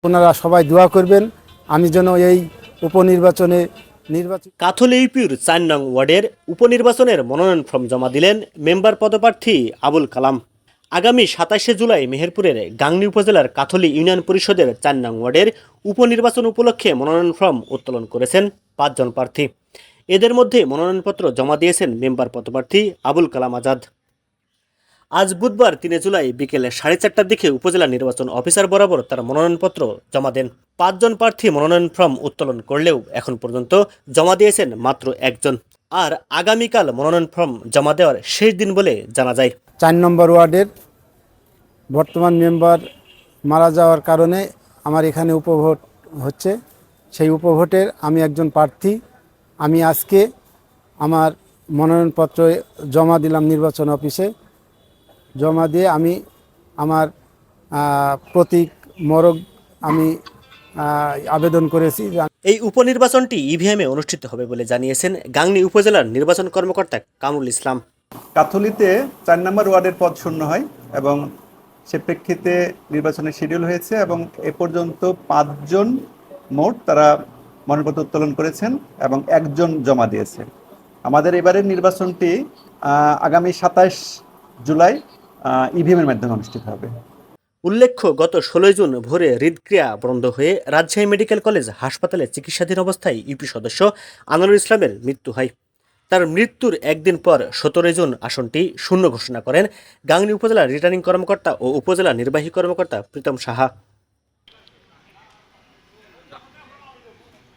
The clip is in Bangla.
আপনারা সবাই দোয়া করবেন আমি যেন এই উপনির্বাচনে নির্বাচিত। কাথল ইউপির ৪ নং ওয়ার্ডের উপনির্বাচনের মনোনয়ন ফর্ম জমা দিলেন মেম্বার পদপ্রার্থী আবুল কালাম। আগামী ২৭শে জুলাই মেহেরপুরের গাংনী উপজেলার কাথলি ইউনিয়ন পরিষদের ৪ নং ওয়ার্ডের উপনির্বাচন উপলক্ষে মনোনয়ন ফর্ম উত্তোলন করেছেন ৫ জন প্রার্থী। এদের মধ্যে মনোনয়নপত্র জমা দিয়েছেন মেম্বার পদপ্রার্থী আবুল কালাম আজাদ। আজ বুধবার ৩ জুলাই বিকেলে ৪:৩০টার দিকে উপজেলা নির্বাচন অফিসার বরাবর তার মনোনয়নপত্র জমা দেন। ৫ জন প্রার্থী মনোনয়ন ফর্ম উত্তোলন করলেও এখন পর্যন্ত জমা দিয়েছেন মাত্র একজন। আর আগামীকাল মনোনয়ন ফর্ম জমা দেওয়ার শেষ দিন বলে জানা যায়। ৪ নম্বর ওয়ার্ডের বর্তমান মেম্বার মারা যাওয়ার কারণে আমার এখানে উপভোট হচ্ছে। সেই উপভোটের আমি একজন প্রার্থী। আমি আজকে আমার মনোনয়নপত্র জমা দিলাম নির্বাচন অফিসে। জমা দিয়ে আমি আমার প্রতীক মরগ আমি আবেদন করেছি। এই উপনির্বাচনটি ইভিএমে অনুষ্ঠিত হবে বলে জানিয়েছেন গাংনী উপজেলার নির্বাচন কর্মকর্তা কামরুল ইসলাম। কাথলিতে ৪ নম্বর ওয়ার্ডের পদ শূন্য হয় এবং সে প্রেক্ষিতে নির্বাচনের শিডিউল হয়েছে এবং এ পর্যন্ত ৫ জন মোট তারা মনোনয়নপত্র উত্তোলন করেছেন এবং একজন জমা দিয়েছে। আমাদের এবারের নির্বাচনটি আগামী ২৭ জুলাই ইভিএমের মাধ্যমে অনুষ্ঠিত হবে। উল্লেখ্য, গত ১৬ জুন ভোরে হৃদক্রিয়া বন্ধ হয়ে রাজশাহী মেডিকেল কলেজ হাসপাতালে চিকিৎসাধীন অবস্থায় ইউপি সদস্য আনোয়ারুল ইসলামের মৃত্যু হয়। তার মৃত্যুর একদিন পর ১৭ জুন আসনটি শূন্য ঘোষণা করেন গাংনী উপজেলার রিটার্নিং কর্মকর্তা ও উপজেলা নির্বাহী কর্মকর্তা প্রীতম সাহা।